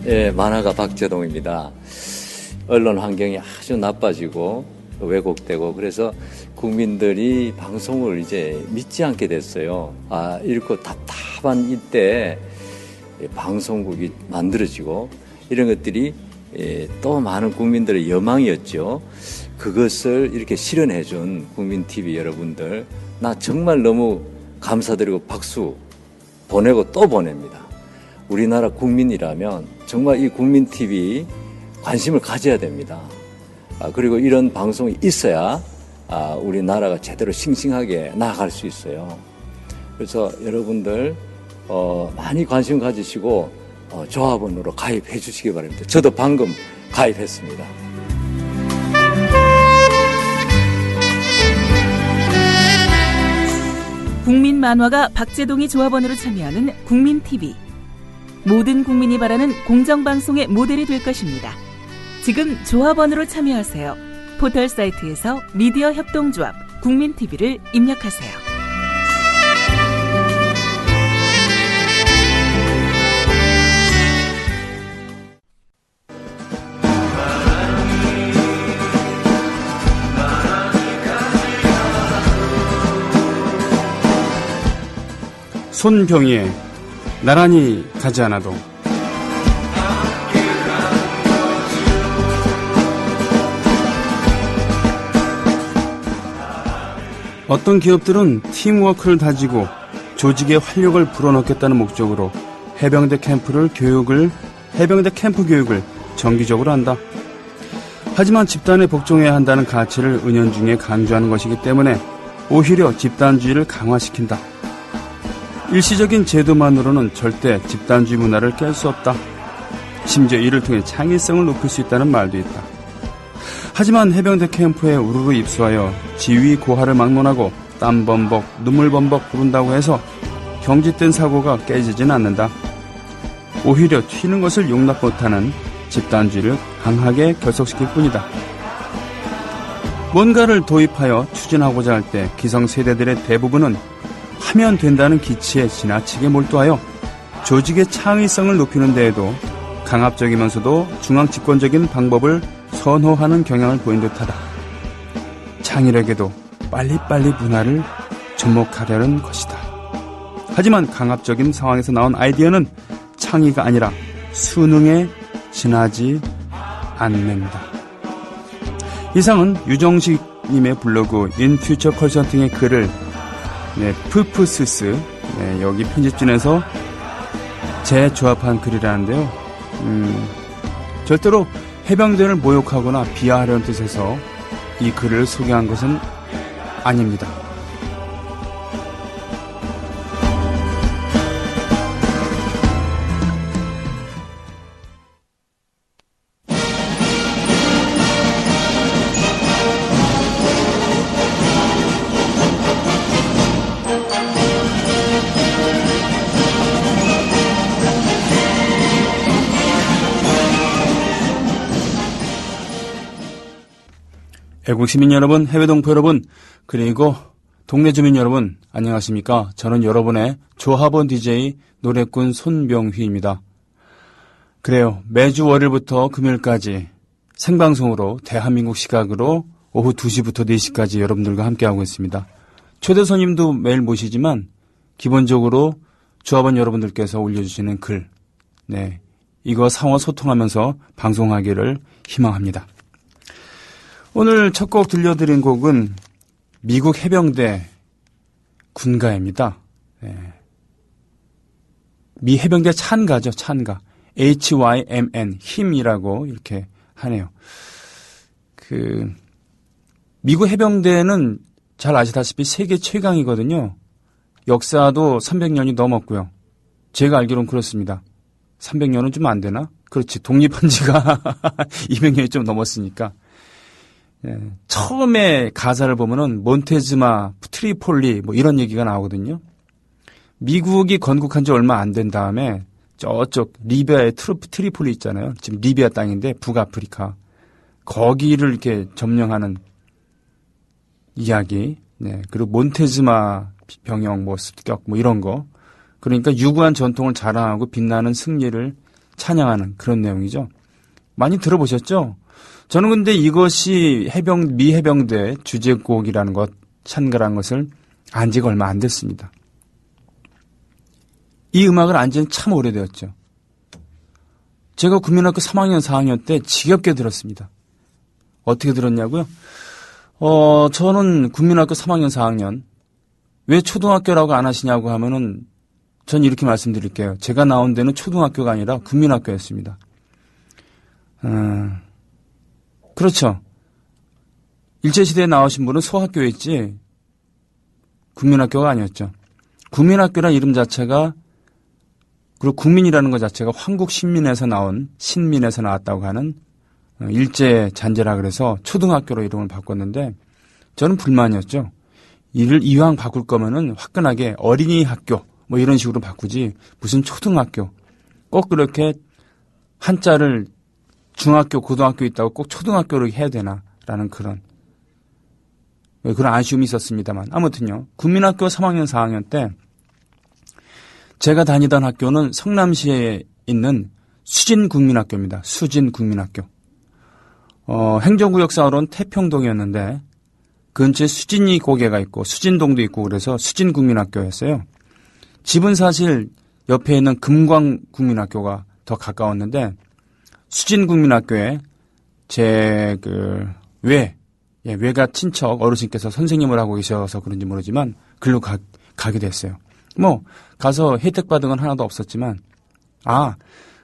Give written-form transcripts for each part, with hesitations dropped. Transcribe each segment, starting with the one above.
예, 만화가 박재동입니다. 언론 환경이 아주 나빠지고 왜곡되고 그래서 국민들이 방송을 이제 믿지 않게 됐어요. 이렇게 답답한 이때 방송국이 만들어지고 이런 것들이 또 많은 국민들의 여망이었죠. 그것을 이렇게 실현해 준 국민TV 여러분들, 나 정말 너무 감사드리고 박수 보내고 또 보냅니다. 우리나라 국민이라면 정말 이 국민TV 관심을 가져야 됩니다. 그리고 이런 방송이 있어야 우리나라가 제대로 싱싱하게 나아갈 수 있어요. 그래서 여러분들 많이 관심 가지시고 조합원으로 가입해 주시기 바랍니다. 저도 방금 가입했습니다. 국민 만화가 박재동이 조합원으로 참여하는 국민TV. 모든 국민이 바라는 공정방송의 모델이 될 것입니다. 지금 조합원으로 참여하세요. 포털 사이트에서 미디어 협동조합 국민TV를 입력하세요. 손병희의 나란히 가지 않아도. 어떤 기업들은 팀워크를 다지고 조직의 활력을 불어넣겠다는 목적으로 해병대 캠프 교육을 정기적으로 한다. 하지만 집단에 복종해야 한다는 가치를 은연중에 강조하는 것이기 때문에 오히려 집단주의를 강화시킨다. 일시적인 제도만으로는 절대 집단주의 문화를 깰 수 없다. 심지어 이를 통해 창의성을 높일 수 있다는 말도 있다. 하지만 해병대 캠프에 우르르 입소하여 지휘 고하를 막론하고 땀 범벅, 눈물 범벅 부른다고 해서 경직된 사고가 깨지진 않는다. 오히려 튀는 것을 용납 못하는 집단주의를 강하게 결속시킬 뿐이다. 뭔가를 도입하여 추진하고자 할 때 기성세대들의 대부분은 하면 된다는 기치에 지나치게 몰두하여 조직의 창의성을 높이는 데에도 강압적이면서도 중앙집권적인 방법을 선호하는 경향을 보인 듯하다. 창의력에도 빨리빨리 문화를 접목하려는 것이다. 하지만 강압적인 상황에서 나온 아이디어는 창의가 아니라 수능에 지나지 않는다. 이상은 유정식 님의 블로그 인퓨처 컨설팅의 글을 푸푸스스 여기 편집진에서 재조합한 글이라는데요. 절대로 해병대를 모욕하거나 비하하려는 뜻에서 이 글을 소개한 것은 아닙니다. 애국 시민 여러분, 해외 동포 여러분, 그리고 동네 주민 여러분, 안녕하십니까? 저는 여러분의 조합원 DJ 노래꾼 손병휘입니다. 그래요. 매주 월요일부터 금요일까지 생방송으로 대한민국 시각으로 오후 2시부터 4시까지 여러분들과 함께하고 있습니다. 초대 손님도 매일 모시지만 기본적으로 조합원 여러분들께서 올려주시는 글, 이거 상호 소통하면서 방송하기를 희망합니다. 오늘 첫 곡 들려드린 곡은 미국 해병대 군가입니다. 미 해병대 찬가죠, 찬가. HYMN, 힘이라고 이렇게 하네요. 미국 해병대는 잘 아시다시피 세계 최강이거든요. 역사도 300년이 넘었고요. 제가 알기로는 그렇습니다. 300년은 좀 안 되나? 그렇지. 독립한 지가 200년이 좀 넘었으니까. 처음에 가사를 보면은 몬테즈마, 트리폴리 이런 얘기가 나오거든요. 미국이 건국한 지 얼마 안 된 다음에 저쪽 리비아의 트리폴리 있잖아요. 지금 리비아 땅인데 북아프리카. 거기를 이렇게 점령하는 이야기. 그리고 몬테즈마 병영 습격 이런 거. 그러니까 유구한 전통을 자랑하고 빛나는 승리를 찬양하는 그런 내용이죠. 많이 들어보셨죠? 저는 근데 이것이 미 해병대 주제곡이라는 것, 찬가라는 것을 안 지가 얼마 안 됐습니다. 이 음악을 안 지는 참 오래되었죠. 제가 국민학교 3학년, 4학년 때 지겹게 들었습니다. 어떻게 들었냐고요? 저는 국민학교 3학년, 4학년, 왜 초등학교라고 안 하시냐고 하면은 전 이렇게 말씀드릴게요. 제가 나온 데는 초등학교가 아니라 국민학교였습니다. 그렇죠. 일제시대에 나오신 분은 소학교였지 국민학교가 아니었죠. 국민학교란 이름 자체가, 그리고 국민이라는 것 자체가 황국 신민에서 나온, 신민에서 나왔다고 하는 일제 잔재라 그래서 초등학교로 이름을 바꿨는데 저는 불만이었죠. 이를 이왕 바꿀 거면은 화끈하게 어린이 학교 뭐 이런 식으로 바꾸지 무슨 초등학교, 꼭 그렇게 한자를 중학교, 고등학교 있다고 꼭 초등학교로 해야 되나라는 그런 아쉬움이 있었습니다만, 아무튼요. 국민학교 3학년, 4학년 때 제가 다니던 학교는 성남시에 있는 수진국민학교입니다. 수진국민학교. 행정구역상으로는 태평동이었는데 근처에 수진이 고개가 있고 수진동도 있고 그래서 수진국민학교였어요. 집은 사실 옆에 있는 금광국민학교가 더 가까웠는데 수진국민학교에 제 외가 친척 어르신께서 선생님을 하고 계셔서 그런지 모르지만 글로 가게 됐어요. 뭐 가서 혜택 받은 건 하나도 없었지만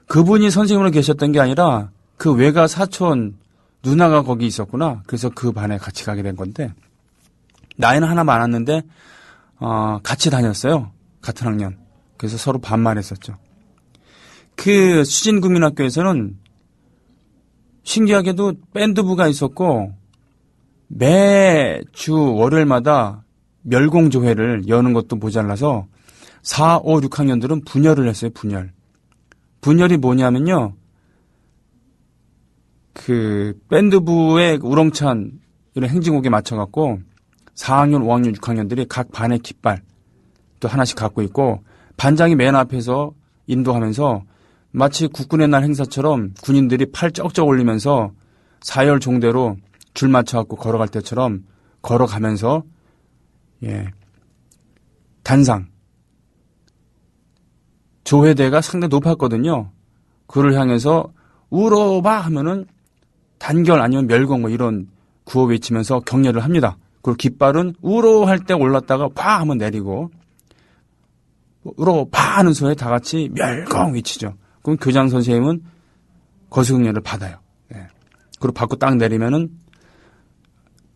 그분이 선생님으로 계셨던 게 아니라 그 외가 사촌 누나가 거기 있었구나. 그래서 그 반에 같이 가게 된 건데 나이는 하나 많았는데 같이 다녔어요. 같은 학년. 그래서 서로 반말했었죠. 그 수진국민학교에서는 신기하게도 밴드부가 있었고 매주 월요일마다 멸공조회를 여는 것도 모자라서 4, 5, 6학년들은 분열을 했어요. 분열이 뭐냐면요. 그 밴드부의 우렁찬 이런 행진곡에 맞춰갖고 4학년, 5학년, 6학년들이 각 반의 깃발 또 하나씩 갖고 있고 반장이 맨 앞에서 인도하면서 마치 국군의 날 행사처럼 군인들이 팔 쩍쩍 올리면서 사열 종대로 줄 맞춰갖고 걸어갈 때처럼 걸어가면서 단상 조회대가 상당히 높았거든요. 그를 향해서 우러봐 하면은 단결 아니면 멸공 뭐 이런 구호 외치면서 격려를 합니다. 그리고 깃발은 우러 할 때 올랐다가 파 하면 내리고 우러 파 하는 소리에 다 같이 멸공 외치죠. 그럼 교장 선생님은 거수격려를 받아요. 그리고 받고 딱 내리면은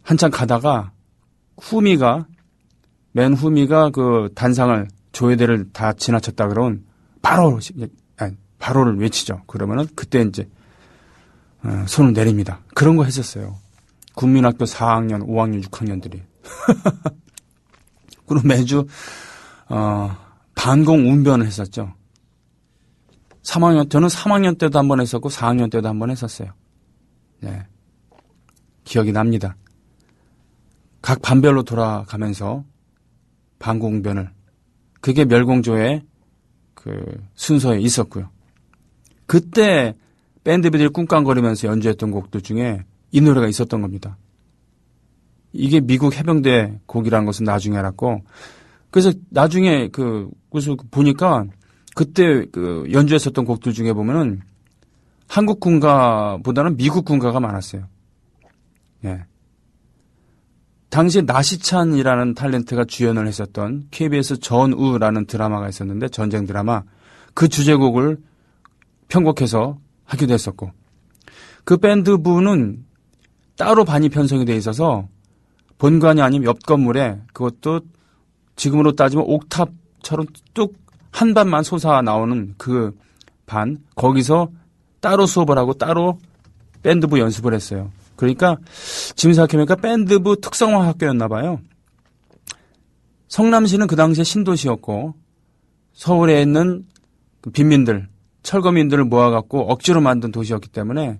한참 가다가 맨 후미가 그 단상을 조회대를 다 지나쳤다 그러면 바로를 외치죠. 그러면은 그때 이제 손을 내립니다. 그런 거 했었어요. 국민학교 4학년, 5학년, 6학년들이. 그리고 매주 반공 운변을 했었죠. 저는 3학년 때도 한 번 했었고 4학년 때도 한 번 했었어요. 네. 기억이 납니다. 각 반별로 돌아가면서 반공운변을. 그게 멸공조의 그 순서에 있었고요. 그때 밴드들이 꿍깡거리면서 연주했던 곡들 중에 이 노래가 있었던 겁니다. 이게 미국 해병대 곡이라는 것은 나중에 알았고, 그래서 나중에 그래서 보니까 그때 연주했었던 곡들 중에 보면은 한국 군가보다는 미국 군가가 많았어요. 예. 당시에 나시찬이라는 탤런트가 주연을 했었던 KBS 전우라는 드라마가 있었는데 전쟁 드라마 그 주제곡을 편곡해서 하기도 했었고 그 밴드부는 따로 반이 편성이 돼 있어서 본관이 아니면 옆 건물에 그것도 지금으로 따지면 옥탑처럼 뚝 한 반만 솟아 나오는 그 반 거기서 따로 수업을 하고 따로 밴드부 연습을 했어요. 그러니까 지금 생각해보니까 밴드부 특성화 학교였나 봐요. 성남시는 그 당시에 신도시였고 서울에 있는 빈민들, 철거민들을 모아갖고 억지로 만든 도시였기 때문에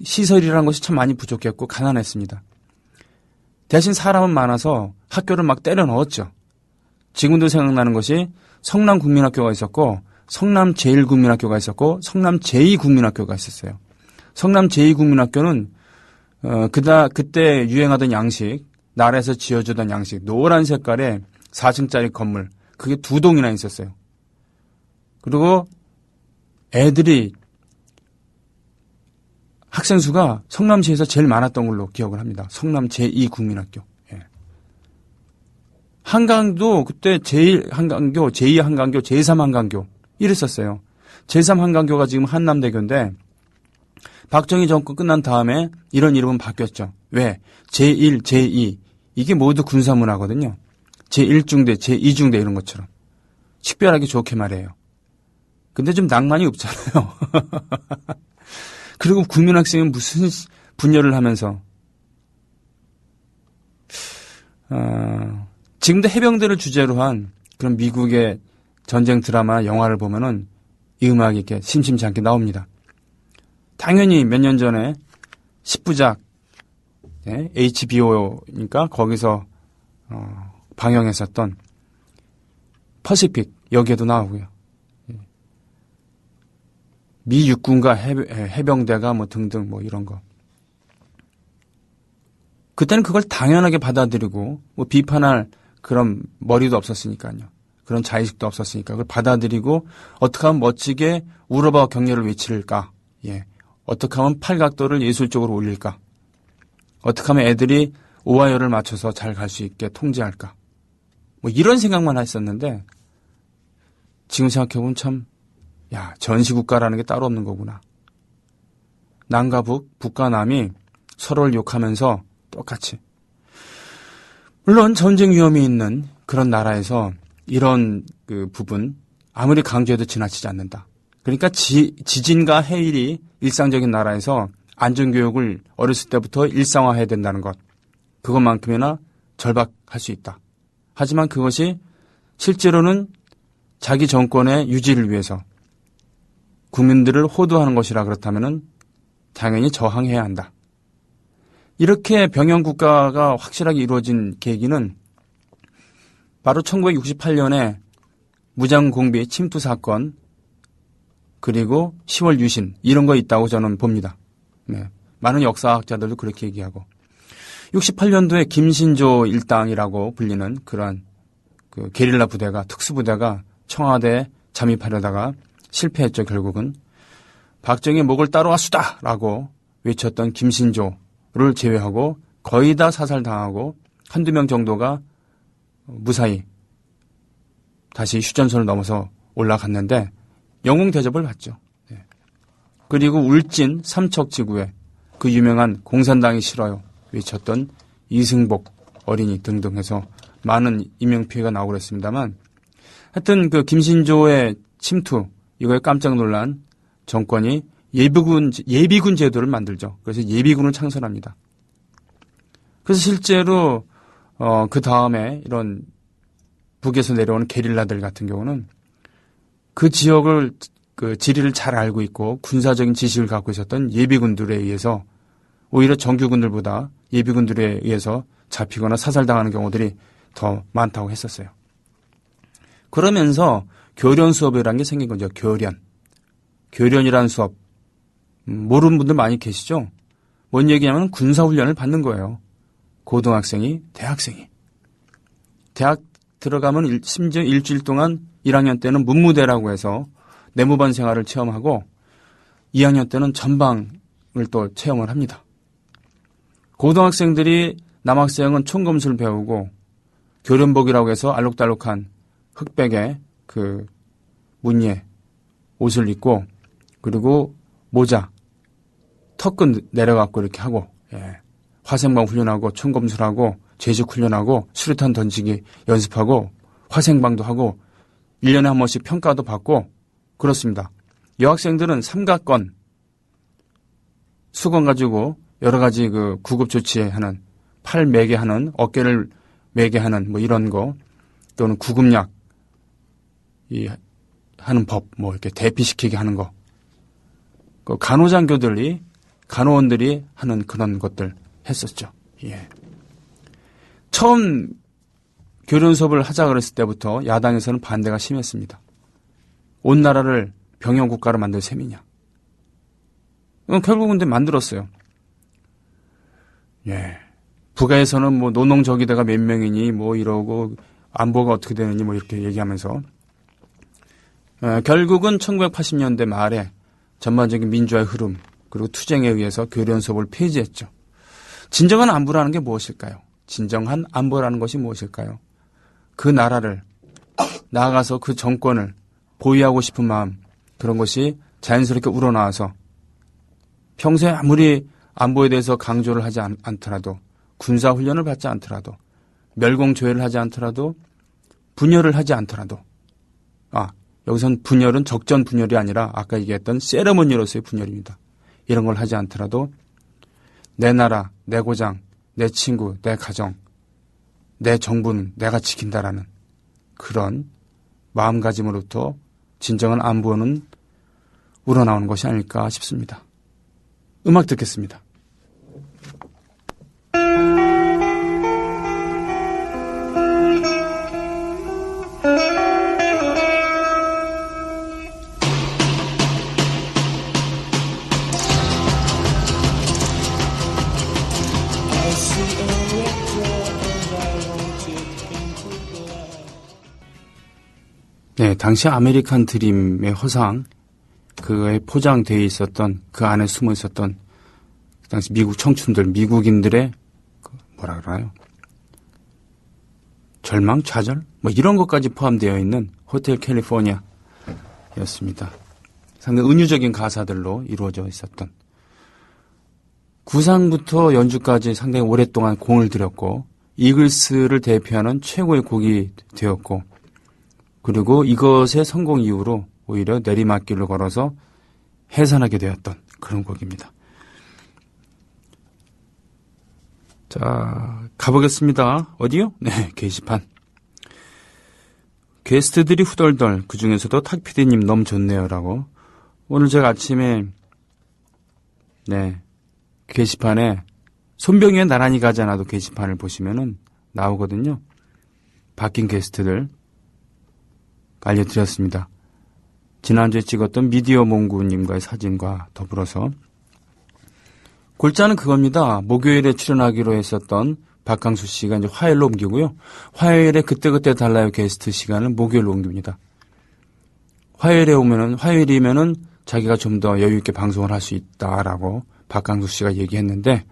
시설이라는 것이 참 많이 부족했고 가난했습니다. 대신 사람은 많아서 학교를 막 때려 넣었죠. 지금도 생각나는 것이 성남국민학교가 있었고 성남 제1국민학교가 있었고 성남 제2국민학교가 있었어요. 성남 제2국민학교는 그때 유행하던 양식, 나라에서 지어주던 양식, 노란 색깔의 4층짜리 건물, 그게 2동이나 있었어요. 그리고 애들이 학생 수가 성남시에서 제일 많았던 걸로 기억을 합니다. 성남 제2국민학교. 예. 한강도 그때 제1한강교, 제2한강교, 제3한강교 이랬었어요. 제3한강교가 지금 한남대교인데 박정희 정권 끝난 다음에 이런 이름은 바뀌었죠. 왜? 제1, 제2 이게 모두 군사문화거든요. 제1중대, 제2중대 이런 것처럼. 식별하기 좋게 말해요. 근데 좀 낭만이 없잖아요. 그리고 국민학생은 무슨 분열을 하면서 지금도 해병대를 주제로 한 그런 미국의 전쟁 드라마 영화를 보면은 이 음악이 이렇게 심심치 않게 나옵니다. 당연히 몇 년 전에 10부작 HBO니까 거기서 방영했었던 퍼시픽 여기에도 나오고요. 미 육군과 해병대가 뭐 등등 뭐 이런 거. 그때는 그걸 당연하게 받아들이고 뭐 비판할 그런 머리도 없었으니까요. 그런 자의식도 없었으니까 그걸 받아들이고 어떻게 하면 멋지게 우러봐 격려를 외칠까. 예. 어떻게 하면 팔각도를 예술적으로 올릴까. 어떻게 하면 애들이 오와열을 맞춰서 잘 갈 수 있게 통제할까. 뭐 이런 생각만 했었는데 지금 생각해보면 참 전시국가라는 게 따로 없는 거구나. 남과 북, 북과 남이 서로를 욕하면서 똑같이. 물론 전쟁 위험이 있는 그런 나라에서 이런 그 부분 아무리 강조해도 지나치지 않는다. 그러니까 지진과 해일이 일상적인 나라에서 안전교육을 어렸을 때부터 일상화해야 된다는 것. 그것만큼이나 절박할 수 있다. 하지만 그것이 실제로는 자기 정권의 유지를 위해서 국민들을 호도하는 것이라 그렇다면 당연히 저항해야 한다. 이렇게 병영 국가가 확실하게 이루어진 계기는 바로 1968년에 무장공비 침투 사건 그리고 10월 유신 이런 거 있다고 저는 봅니다. 네. 많은 역사학자들도 그렇게 얘기하고 68년도에 김신조 일당이라고 불리는 그러한 그 게릴라 부대가 특수부대가 청와대에 잠입하려다가 실패했죠. 결국은 박정희 목을 따라왔수다라고 외쳤던 김신조를 제외하고 거의 다 사살당하고 한두 명 정도가 무사히 다시 휴전선을 넘어서 올라갔는데 영웅 대접을 받죠. 네. 그리고 울진 삼척지구에 그 유명한 공산당이 싫어요 외쳤던 이승복 어린이 등등 해서 많은 인명피해가 나오고 그랬습니다만 하여튼 그 김신조의 침투 이거에 깜짝 놀란 정권이 예비군 제도를 만들죠. 그래서 예비군을 창설합니다. 그래서 실제로 그 다음에 이런 북에서 내려오는 게릴라들 같은 경우는 그 지역을 그 지리를 잘 알고 있고 군사적인 지식을 갖고 있었던 예비군들에 의해서 오히려 정규군들보다 예비군들에 의해서 잡히거나 사살당하는 경우들이 더 많다고 했었어요. 그러면서 교련 수업이라는 게 생긴 거죠. 교련이라는 수업. 모르는 분들 많이 계시죠? 뭔 얘기냐면 군사훈련을 받는 거예요. 고등학생이, 대학생이. 대학 들어가면 심지어 일주일 동안 1학년 때는 문무대라고 해서 내무반 생활을 체험하고 2학년 때는 전방을 또 체험을 합니다. 고등학생들이 남학생은 총검술 배우고 교련복이라고 해서 알록달록한 흑백의 그 무늬의 옷을 입고 그리고 모자, 턱끝 내려갖고 이렇게 하고 화생방 훈련하고 총검술하고 제식 훈련하고 수류탄 던지기 연습하고 화생방도 하고 1년에 한 번씩 평가도 받고 그렇습니다. 여학생들은 삼각건, 수건 가지고 여러 가지 그 구급 조치하는 팔 매게 하는 어깨를 매게 하는 뭐 이런 거 또는 구급약 하는 법 뭐 이렇게 대피시키게 하는 거 그 간호원들이 하는 그런 것들 했었죠. 예. 처음 교련 수업을 하자 그랬을 때부터 야당에서는 반대가 심했습니다. 온 나라를 병영국가로 만들 셈이냐. 결국은 근데 만들었어요. 예. 북에서는 뭐 노농저기대가 몇 명이니 뭐 이러고 안보가 어떻게 되느니 뭐 이렇게 얘기하면서 결국은 1980년대 말에 전반적인 민주화의 흐름 그리고 투쟁에 의해서 교련 수업을 폐지했죠. 진정한 안보라는 게 무엇일까요? 진정한 안보라는 것이 무엇일까요? 그 나라를 나아가서 그 정권을 보위하고 싶은 마음 그런 것이 자연스럽게 우러나와서 평소에 아무리 안보에 대해서 강조를 하지 않더라도 군사훈련을 받지 않더라도 멸공조회를 하지 않더라도 분열을 하지 않더라도 여기선 분열은 적전 분열이 아니라 아까 얘기했던 세레머니로서의 분열입니다. 이런 걸 하지 않더라도 내 나라, 내 고장, 내 친구, 내 가정, 내 정부는 내가 지킨다라는 그런 마음가짐으로부터 진정한 안보는 우러나오는 것이 아닐까 싶습니다. 음악 듣겠습니다. 네, 당시 아메리칸 드림의 허상, 그에 포장되어 있었던, 그 안에 숨어 있었던, 그 당시 미국 청춘들, 미국인들의, 뭐라 그러나요? 절망, 좌절? 뭐 이런 것까지 포함되어 있는 호텔 캘리포니아였습니다. 상당히 은유적인 가사들로 이루어져 있었던. 구상부터 연주까지 상당히 오랫동안 공을 들였고, 이글스를 대표하는 최고의 곡이 되었고, 그리고 이것의 성공 이후로 오히려 내리막길로 걸어서 해산하게 되었던 그런 곡입니다. 자, 가보겠습니다. 어디요? 네, 게시판. 게스트들이 후덜덜, 그 중에서도 탁피디님 너무 좋네요. 라고. 오늘 제가 아침에, 네, 게시판에 손병희의 나란히 가지 않아도 게시판을 보시면은 나오거든요. 바뀐 게스트들. 알려드렸습니다. 지난주에 찍었던 미디어 몽구님과의 사진과 더불어서 골자는 그겁니다. 목요일에 출연하기로 했었던 박강수 씨가 이제 화요일로 옮기고요. 화요일에 그때그때 달라요 게스트 시간을 목요일로 옮깁니다. 화요일이면은 자기가 좀 더 여유 있게 방송을 할 수 있다라고 박강수 씨가 얘기했는데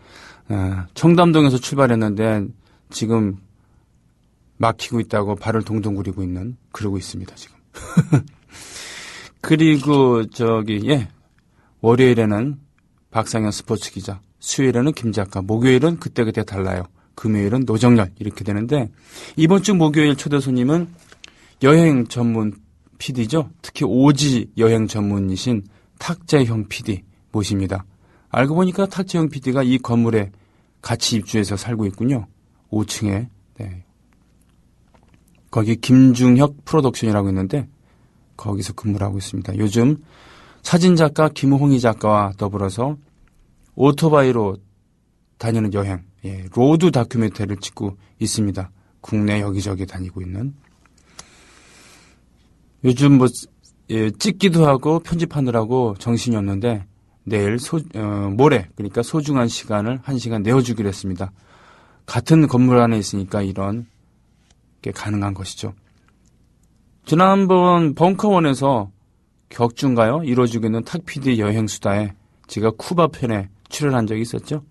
청담동에서 출발했는데 지금 막히고 있다고 발을 동동 구리고 그러고 있습니다, 지금. 그리고 월요일에는 박상현 스포츠 기자, 수요일에는 김 작가, 목요일은 그때그때 달라요. 금요일은 노정열, 이렇게 되는데, 이번 주 목요일 초대 손님은 여행 전문 PD죠. 특히 오지 여행 전문이신 탁재형 PD 모십니다. 알고 보니까 탁재형 PD가 이 건물에 같이 입주해서 살고 있군요. 5층에. 네. 거기 김중혁 프로덕션이라고 있는데 거기서 근무를 하고 있습니다. 요즘 사진작가 김홍희 작가와 더불어서 오토바이로 다니는 여행, 로드 다큐멘터리를 찍고 있습니다. 국내 여기저기 다니고 있는. 요즘 찍기도 하고 편집하느라고 정신이 없는데 내일 모레 그러니까 소중한 시간을 1시간 내어주기로 했습니다. 같은 건물 안에 있으니까 이런 게 가능한 것이죠. 지난번 벙커원에서 격주인가요? 이루어지고 있는 탁피디 여행수다에 제가 쿠바 편에 출연한 적이 있었죠.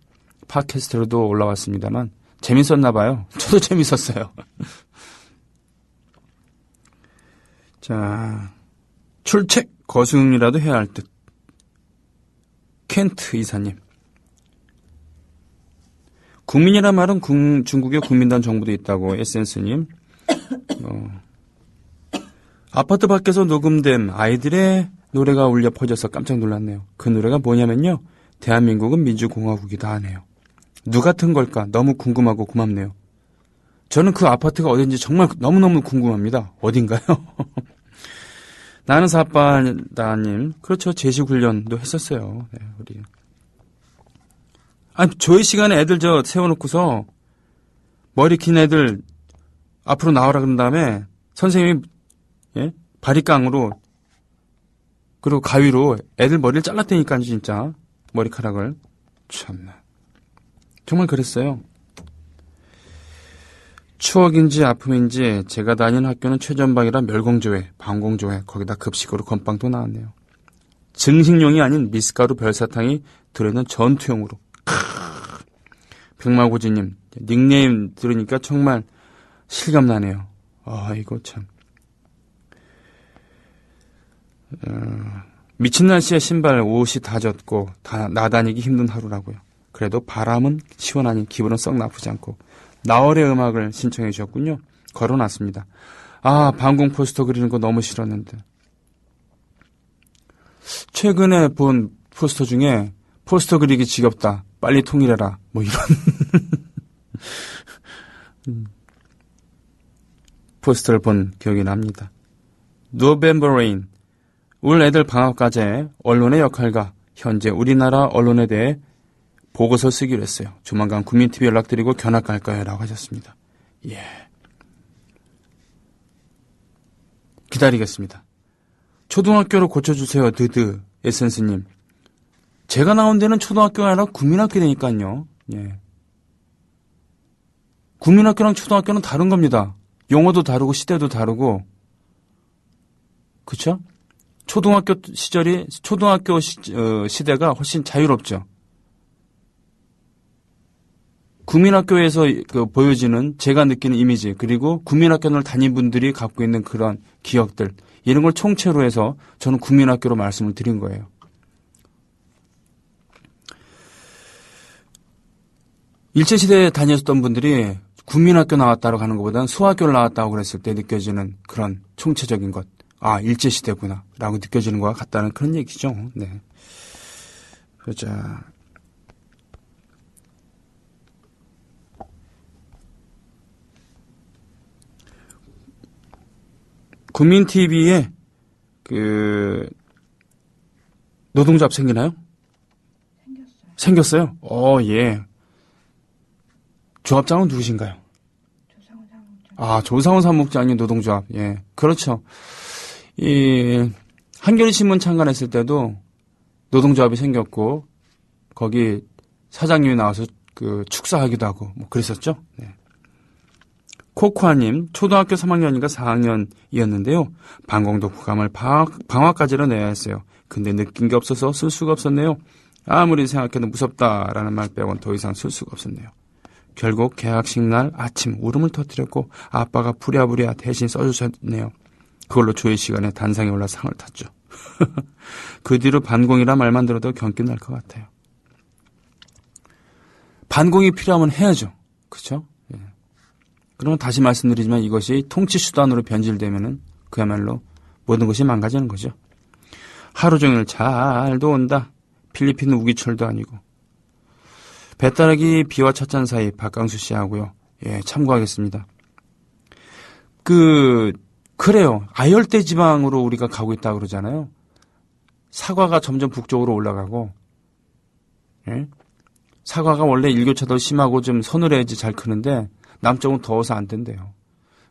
팟캐스트로도 올라왔습니다만 재밌었나 봐요. 저도 재밌었어요. 자, 출첵 거승이라도 해야 할 듯. 켄트 이사님. 국민이란 말은 중국의 국민당 정부도 있다고 에센스님. 아파트 밖에서 녹음된 아이들의 노래가 울려 퍼져서 깜짝 놀랐네요. 그 노래가 뭐냐면요. 대한민국은 민주공화국이다 하네요. 누가 튼 걸까? 너무 궁금하고 고맙네요. 저는 그 아파트가 어딘지 정말 너무너무 궁금합니다. 어딘가요? 나는 사빠다님. 그렇죠. 제식훈련도 했었어요. 네, 우리. 조회 시간에 애들 세워놓고서 머리 긴 애들 앞으로 나오라 그런 다음에 선생님이 바리깡으로 그리고 가위로 애들 머리를 잘랐다니까, 진짜. 머리카락을. 참나. 정말 그랬어요. 추억인지 아픔인지 제가 다니는 학교는 최전방이라 멸공조회, 방공조회, 거기다 급식으로 건빵도 나왔네요. 증식용이 아닌 미숫가루 별사탕이 들어있는 전투용으로. 백마고지님, 닉네임 들으니까 정말 실감나네요. 이거 참. 미친 날씨에 신발, 옷이 다 젖고 나다니기 힘든 하루라고요. 그래도 바람은 시원하니 기분은 썩 나쁘지 않고 나월의 음악을 신청해 주셨군요. 걸어놨습니다. 방공 포스터 그리는 거 너무 싫었는데. 최근에 본 포스터 중에 포스터 그리기 지겹다. 빨리 통일해라. 뭐 이런 포스터를 본 기억이 납니다. 노벤버 레인. 올 애들 방학과제 언론의 역할과 현재 우리나라 언론에 대해 보고서 쓰기로 했어요. 조만간 국민TV 연락드리고 견학 갈까요? 라고 하셨습니다. 예. 기다리겠습니다. 초등학교로 고쳐주세요. 드드 에센스님. 제가 나온 데는 초등학교가 아니라 국민학교 되니까요. 예. 국민학교랑 초등학교는 다른 겁니다. 용어도 다르고 시대도 다르고. 그쵸? 초등학교 시대가 훨씬 자유롭죠. 국민학교에서 보여지는 제가 느끼는 이미지, 그리고 국민학교를 다닌 분들이 갖고 있는 그런 기억들, 이런 걸 총체로 해서 저는 국민학교로 말씀을 드린 거예요. 일제시대에 다녔던 분들이 국민학교 나왔다고 하는 것보다는 수학교를 나왔다고 그랬을 때 느껴지는 그런 총체적인 것. 일제시대구나 라고 느껴지는 것과 같다는 그런 얘기죠. 네. 자, 국민TV에 노동조합 생기나요? 생겼어요. 예. 조합장은 누구신가요? 조상훈 사무국장. 조상훈 사무국장이 노동조합. 예. 그렇죠. 한겨레신문 창간했을 때도 노동조합이 생겼고, 거기 사장님이 나와서 축사하기도 하고, 뭐 그랬었죠. 네. 코코아님, 초등학교 3학년인가 4학년이었는데요. 방공도 부감을 방학까지로 내야 했어요. 근데 느낀 게 없어서 쓸 수가 없었네요. 아무리 생각해도 무섭다라는 말 빼곤 더 이상 쓸 수가 없었네요. 결국 개학식 날 아침 울음을 터뜨렸고 아빠가 부랴부랴 대신 써주셨네요. 그걸로 조회 시간에 단상에 올라 상을 탔죠. 그 뒤로 반공이라 말만 들어도 경기 날 것 같아요. 반공이 필요하면 해야죠. 그렇죠? 예. 그러면 다시 말씀드리지만 이것이 통치 수단으로 변질되면은 그야말로 모든 것이 망가지는 거죠. 하루 종일 잘도 온다. 필리핀 우기철도 아니고. 배따라기 비와 찻잔 사이 박강수 씨하고요. 예, 참고하겠습니다. 그래요. 아열대 지방으로 우리가 가고 있다고 그러잖아요. 사과가 점점 북쪽으로 올라가고, 예? 사과가 원래 일교차도 심하고 좀 서늘해야지 잘 크는데 남쪽은 더워서 안 된대요.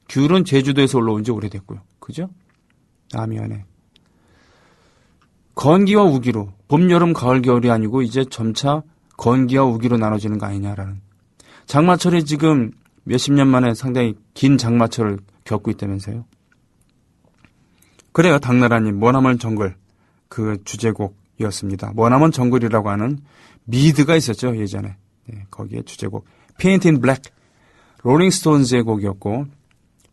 귤은 제주도에서 올라온 지 오래됐고요. 그죠? 미안해. 건기와 우기로, 봄, 여름, 가을, 겨울이 아니고 이제 점차 건기와 우기로 나눠지는 거 아니냐라는. 장마철이 지금 몇십 년 만에 상당히 긴 장마철을 겪고 있다면서요. 그래요. 당나라님, 머나먼 정글, 그 주제곡이었습니다. 머나먼 정글이라고 하는 미드가 있었죠, 예전에. 네, 거기에 주제곡 Paint in Black, 롤링스톤즈의 곡이었고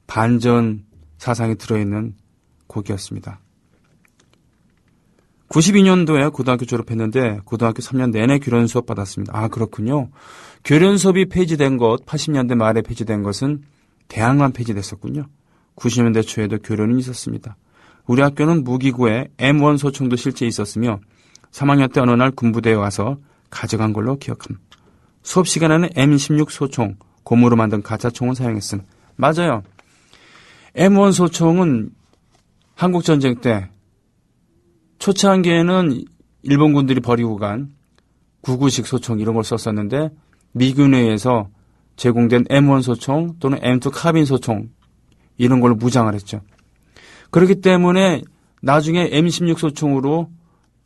반전 사상이 들어있는 곡이었습니다. 92년도에 고등학교 졸업했는데 고등학교 3년 내내 교련 수업 받았습니다. 그렇군요. 교련 수업이 폐지된 것, 80년대 말에 폐지된 것은 대학만 폐지됐었군요. 90년대 초에도 교련은 있었습니다. 우리 학교는 무기고에 M1 소총도 실제 있었으며 3학년 때 어느 날 군부대에 와서 가져간 걸로 기억함. 수업 시간에는 M16 소총, 고무로 만든 가짜총을 사용했음. 맞아요. M1 소총은 한국전쟁 때 초창기에는 일본군들이 버리고 간 99식 소총 이런 걸 썼었는데 미군에 의해서 제공된 M1 소총 또는 M2 카빈 소총 이런 걸로 무장을 했죠. 그렇기 때문에 나중에 M16 소총으로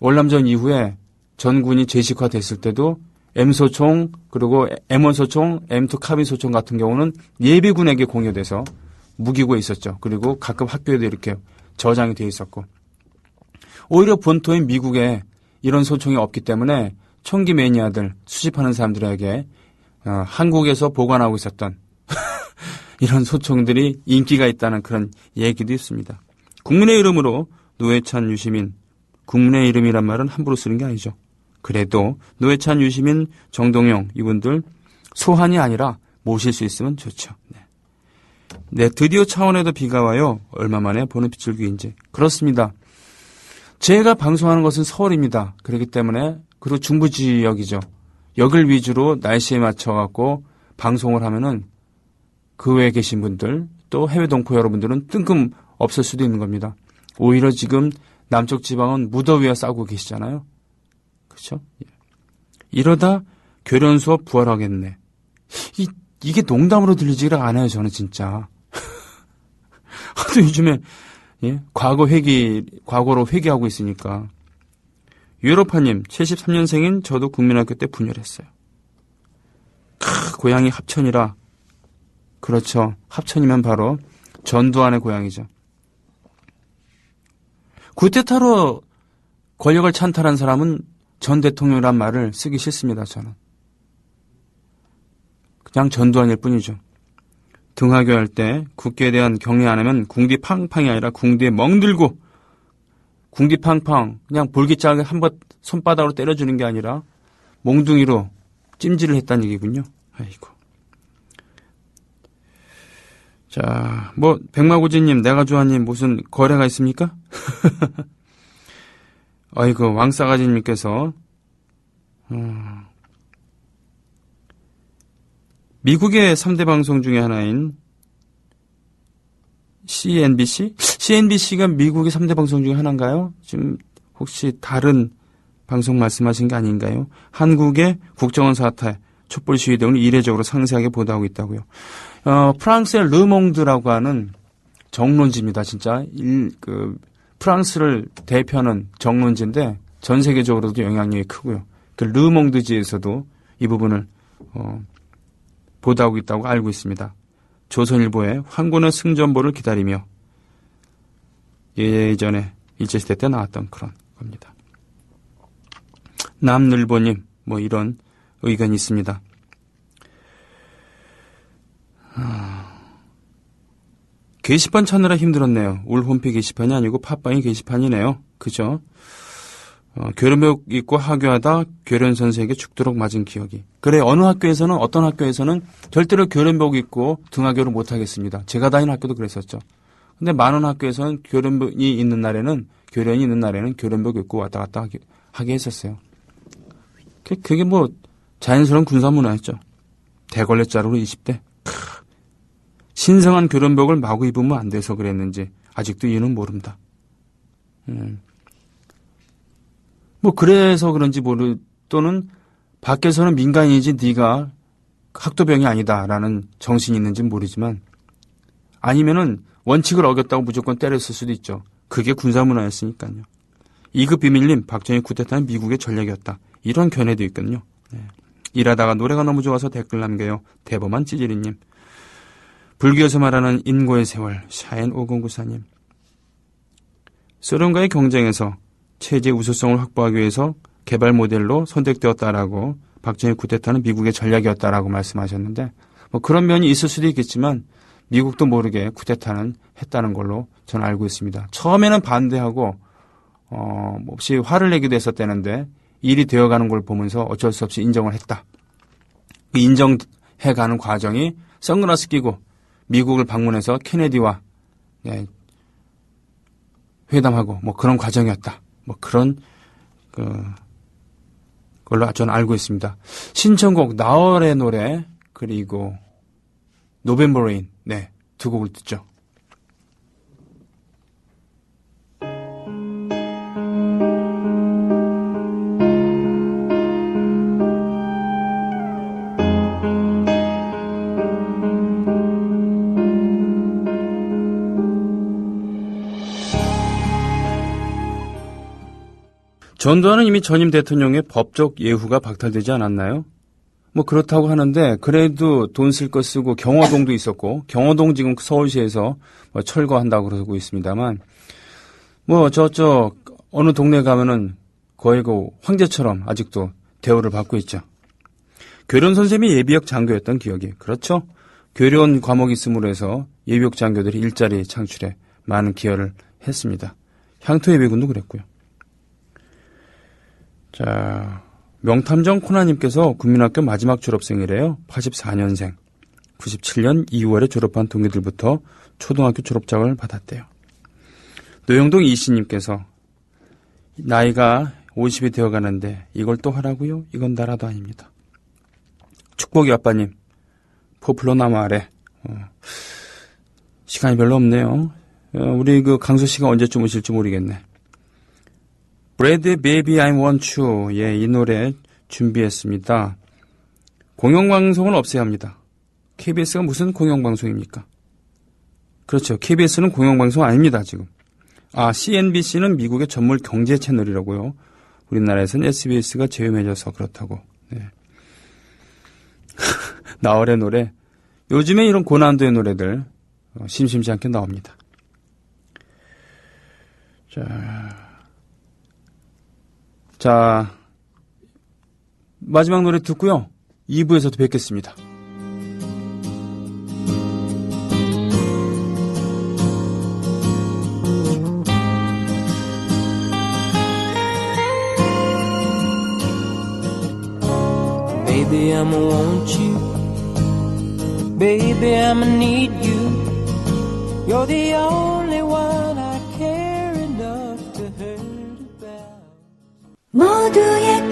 월남전 이후에 전군이 제식화됐을 때도 M소총 그리고 M1 소총, M2 카빈 소총 같은 경우는 예비군에게 공여돼서 무기고에 있었죠. 그리고 가끔 학교에도 이렇게 저장이 돼 있었고 오히려 본토인 미국에 이런 소총이 없기 때문에 총기 매니아들 수집하는 사람들에게 한국에서 보관하고 있었던 이런 소총들이 인기가 있다는 그런 얘기도 있습니다. 국민의 이름으로 노회찬, 유시민, 국민의 이름이란 말은 함부로 쓰는 게 아니죠. 그래도 노회찬, 유시민, 정동영 이분들 소환이 아니라 모실 수 있으면 좋죠. 네, 드디어 창원에도 비가 와요. 얼마 만에 보는 빗줄기인지. 그렇습니다. 제가 방송하는 것은 서울입니다. 그렇기 때문에 그리고 중부 지역이죠. 여길 위주로 날씨에 맞춰갖고 방송을 하면은 그 외에 계신 분들 또 해외 동포 여러분들은 뜬금 없을 수도 있는 겁니다. 오히려 지금 남쪽 지방은 무더위와 싸우고 계시잖아요. 그렇죠? 이러다 교련 수업 부활하겠네. 이게 농담으로 들리지를 않아요. 저는 진짜. 하도 요즘에 과거로 회귀하고 있으니까. 유로파님 73년생인 저도 국민학교 때 분열했어요. 고향이 합천이라. 그렇죠. 합천이면 바로 전두환의 고향이죠. 구테타로 권력을 찬탈한 사람은 전 대통령이란 말을 쓰기 싫습니다. 저는. 그냥 전두환일 뿐이죠. 등하교 할 때 국기에 대한 경례 안 하면 궁디 팡팡이 아니라 궁디에 멍들고 궁디 팡팡 그냥 볼기짝에 한번 손바닥으로 때려주는 게 아니라 몽둥이로 찜질을 했다는 얘기군요. 아이고. 자, 백마고지님, 내가 좋아님 무슨 거래가 있습니까? 아이고, 왕싸가지님께서 미국의 3대 방송 중에 하나인 CNBC? CNBC가 미국의 3대 방송 중에 하나인가요? 지금 혹시 다른 방송 말씀하신 게 아닌가요? 한국의 국정원 사태, 촛불 시위 등을 이례적으로 상세하게 보도하고 있다고요. 프랑스의 르몽드라고 하는 정론지입니다. 진짜 프랑스를 대표하는 정론지인데 전 세계적으로도 영향력이 크고요. 그 르몽드지에서도 이 부분을 보도하고 있다고 알고 있습니다. 조선일보의 황군의 승전보를 기다리며 예전에 일제시대 때 나왔던 그런 겁니다. 남늘보님 이런 의견이 있습니다. 게시판 찾느라 힘들었네요. 울홈피 게시판이 아니고 팟빵이 게시판이네요. 그죠? 교련복 입고 하교하다 교련 선생에게 죽도록 맞은 기억이. 그래, 어떤 학교에서는 절대로 교련복 입고 등하교를 못 하겠습니다. 제가 다니는 학교도 그랬었죠. 근데 많은 학교에서는 교련이 있는 날에는 교련복 입고 왔다 갔다 하게 했었어요. 그게 자연스러운 군사 문화였죠. 대걸레자루로 20대. 신성한 교련복을 마구 입으면 안 돼서 그랬는지 아직도 이유는 모릅니다. 그래서 그런지 또는 밖에서는 민간인이지 네가 학도병이 아니다라는 정신이 있는지 모르지만 아니면은 원칙을 어겼다고 무조건 때렸을 수도 있죠. 그게 군사문화였으니까요. 2급 비밀님, 박정희 쿠데타는 미국의 전략이었다. 이런 견해도 있거든요. 네. 일하다가 노래가 너무 좋아서 댓글 남겨요. 대범한 찌질이님. 불교에서 말하는 인고의 세월, 샤엔 5094님. 소련과의 경쟁에서 체제 우수성을 확보하기 위해서 개발 모델로 선택되었다라고 박정희 쿠데타는 미국의 전략이었다라고 말씀하셨는데 그런 면이 있을 수도 있겠지만 미국도 모르게 쿠데타는 했다는 걸로 저는 알고 있습니다. 처음에는 반대하고 몹시 화를 내기도 했었다는데 일이 되어가는 걸 보면서 어쩔 수 없이 인정을 했다. 그 인정해가는 과정이 선글라스 끼고 미국을 방문해서 케네디와 회담하고 그런 과정이었다. 그런 걸로 저는 알고 있습니다. 신청곡 나얼의 노래 그리고 노벰버 레인 두 곡을 듣죠. 전두환은 이미 전임 대통령의 법적 예후가 박탈되지 않았나요? 뭐 그렇다고 하는데 그래도 돈 쓸 거 쓰고 경호동도 있었고 경호동 지금 서울시에서 뭐 철거한다고 그러고 있습니다만 뭐 저쪽 어느 동네 가면은 거의 그 황제처럼 아직도 대우를 받고 있죠. 교련 선생님이 예비역 장교였던 기억이 그렇죠. 교련 과목이 있음으로 해서 예비역 장교들이 일자리 창출에 많은 기여를 했습니다. 향토예비군도 그랬고요. 자, 명탐정 코나님께서 국민학교 마지막 졸업생이래요. 84년생. 97년 2월에 졸업한 동기들부터 초등학교 졸업장을 받았대요. 노영동 이씨님께서 나이가 50이 되어가는데 이걸 또 하라고요? 이건 나라도 아닙니다. 축복이 아빠님, 포플러 나무 아래. 시간이 별로 없네요. 우리 그 강수 씨가 언제쯤 오실지 모르겠네. 브래드 베이비 I Want You. 예, 이 노래 준비했습니다. 공영방송은 없애야 합니다. KBS가 무슨 공영방송입니까? 그렇죠. KBS는 공영방송 아닙니다, 지금. CNBC는 미국의 전문 경제 채널이라고요. 우리나라에서는 SBS가 제휴맺어서 그렇다고. 네. 나월의 노래. 요즘에 이런 고난도의 노래들 심심치 않게 나옵니다. 자, 마지막 노래 듣고요. 2부에서도 뵙겠습니다. Baby, I'ma want you. Baby, I'ma need you. You're the only one I care enough to hurt about. 모두의